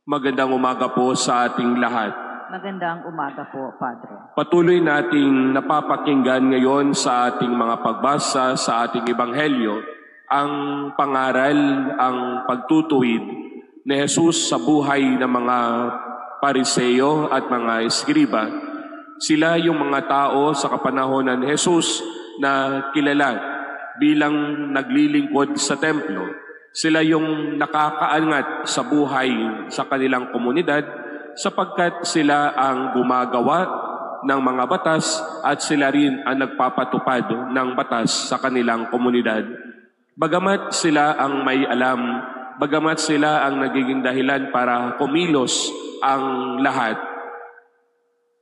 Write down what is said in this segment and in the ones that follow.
Magandang umaga po sa ating lahat. Magandang umaga po, Padre. Patuloy nating napapakinggan ngayon sa ating mga pagbasa sa ating Ebanghelyo ang pangaral, ang pagtutuwid ni Jesus sa buhay ng mga Pariseo at mga Eskriba. Sila yung mga tao sa kapanahonan ni Jesus na kilala bilang naglilingkod sa templo. Sila yung nakakaangat sa buhay sa kanilang komunidad sapagkat sila ang gumagawa ng mga batas at sila rin ang nagpapatupad ng batas sa kanilang komunidad. Bagamat sila ang may alam, bagamat sila ang nagiging dahilan para kumilos ang lahat,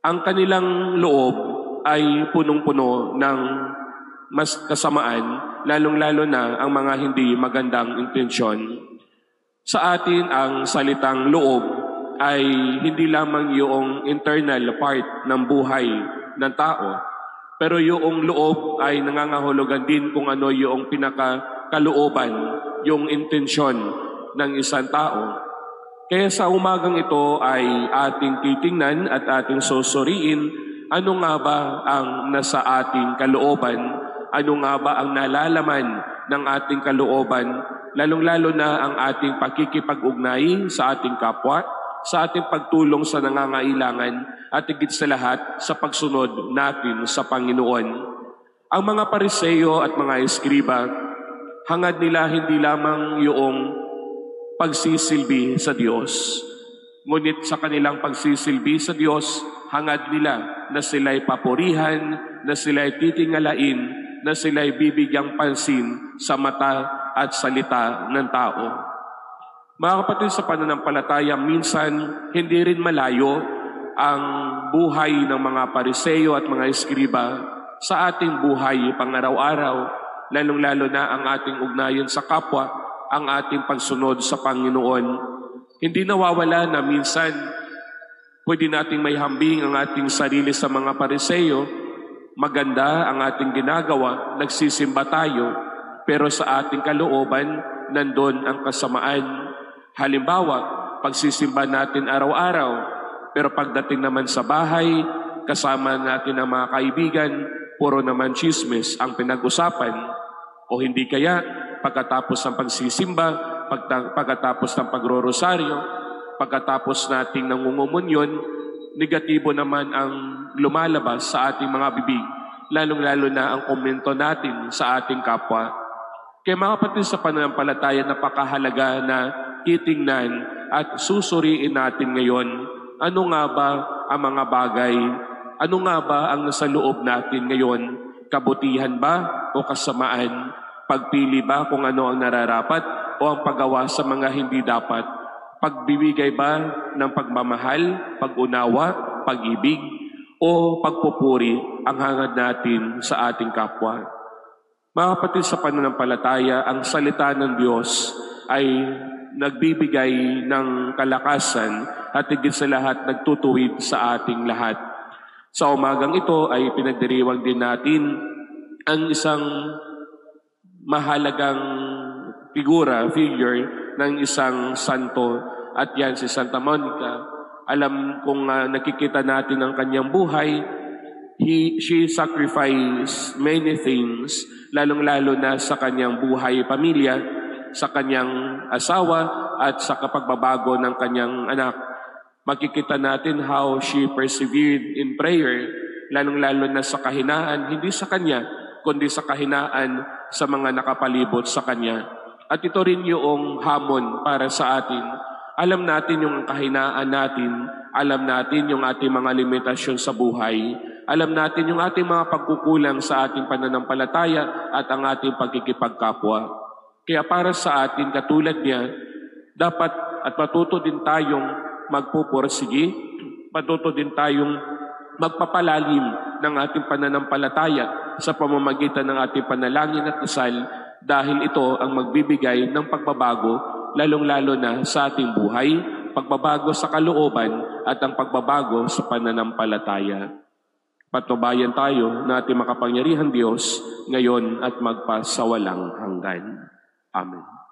ang kanilang loob ay punong-puno ng mas kasamaan, lalong-lalo na ang mga hindi magandang intensyon. Sa atin, ang salitang loob ay hindi lamang yung internal part ng buhay ng tao, pero yung loob ay nangangahulugan din kung ano yung pinakakalooban, yung intensyon ng isang tao. Kaya sa umagang ito ay ating titingnan at ating susuriin ano nga ba ang nasa ating kalooban. Ano nga ba ang nalalaman ng ating kalooban, lalong-lalo na ang ating pakikipag-ugnay sa ating kapwa, sa ating pagtulong sa nangangailangan, at higit sa lahat sa pagsunod natin sa Panginoon. Ang mga Pariseo at mga Eskriba, hangad nila hindi lamang yung pagsisilbi sa Diyos, ngunit sa kanilang pagsisilbi sa Diyos, hangad nila na sila'y papurihan, na sila'y titingalain, na sila'y bibigyang pansin sa mata at salita ng tao. Mga kapatid, sa pananampalataya, minsan hindi rin malayo ang buhay ng mga Pariseo at mga Eskriba sa ating buhay pang-araw-araw, lalong-lalo na ang ating ugnayan sa kapwa, ang ating pagsunod sa Panginoon. Hindi nawawala na minsan pwede nating may hambing ang ating sarili sa mga Pariseo. Maganda ang ating ginagawa, nagsisimba tayo, pero sa ating kalooban, nandun ang kasamaan. Halimbawa, pagsisimba natin araw-araw, pero pagdating naman sa bahay, kasama natin ang mga kaibigan, puro naman chismis ang pinag-usapan. O hindi kaya, pagkatapos ng pagsisimba, pagkatapos ng pagro-rosaryo, pagkatapos nating nangungumunyon, negatibo naman ang lumalabas sa ating mga bibig, lalong-lalo na ang komento natin sa ating kapwa. Kaya mga kapatid, sa pananampalataya, napakahalaga na titingnan at susuriin natin ngayon ano nga ba ang mga bagay, ano nga ba ang nasa loob natin ngayon, kabutihan ba o kasamaan, pagpili ba kung ano ang nararapat o ang paggawa sa mga hindi dapat, pagbibigay ba ng pagmamahal, pag-unawa, pag-ibig, o pagpupuri ang hangad natin sa ating kapwa. Mga kapatid, sa pananampalataya, ang salita ng Diyos ay nagbibigay ng kalakasan at higit sa lahat nagtutuwid sa ating lahat. Sa umagang ito ay pinagdiriwang din natin ang isang mahalagang figure ng isang santo, at yan si Santa Monica. Alam kung nakikita natin ang kanyang buhay, she sacrificed many things, lalong-lalo na sa kanyang buhay pamilya, sa kanyang asawa, at sa kapagbabago ng kanyang anak. Makikita natin how she persevered in prayer, lalong-lalo na sa kahinaan, hindi sa kanya, kundi sa kahinaan sa mga nakapalibot sa kanya. At ito rin yung hamon para sa atin. Alam natin yung kahinaan natin, alam natin yung ating mga limitasyon sa buhay, alam natin yung ating mga pagkukulang sa ating pananampalataya at ang ating pagkikipagkapwa. Kaya para sa atin, katulad niya, dapat at matuto din tayong magpupursige, matuto din tayong magpapalalim ng ating pananampalataya sa pamamagitan ng ating panalangin at dasal, dahil ito ang magbibigay ng pagbabago, lalong-lalo na sa ating buhay, pagbabago sa kalooban at ang pagbabago sa pananampalataya. Patnubayan tayo na ating makapangyarihan Diyos ngayon at magpasawalang hanggan. Amen.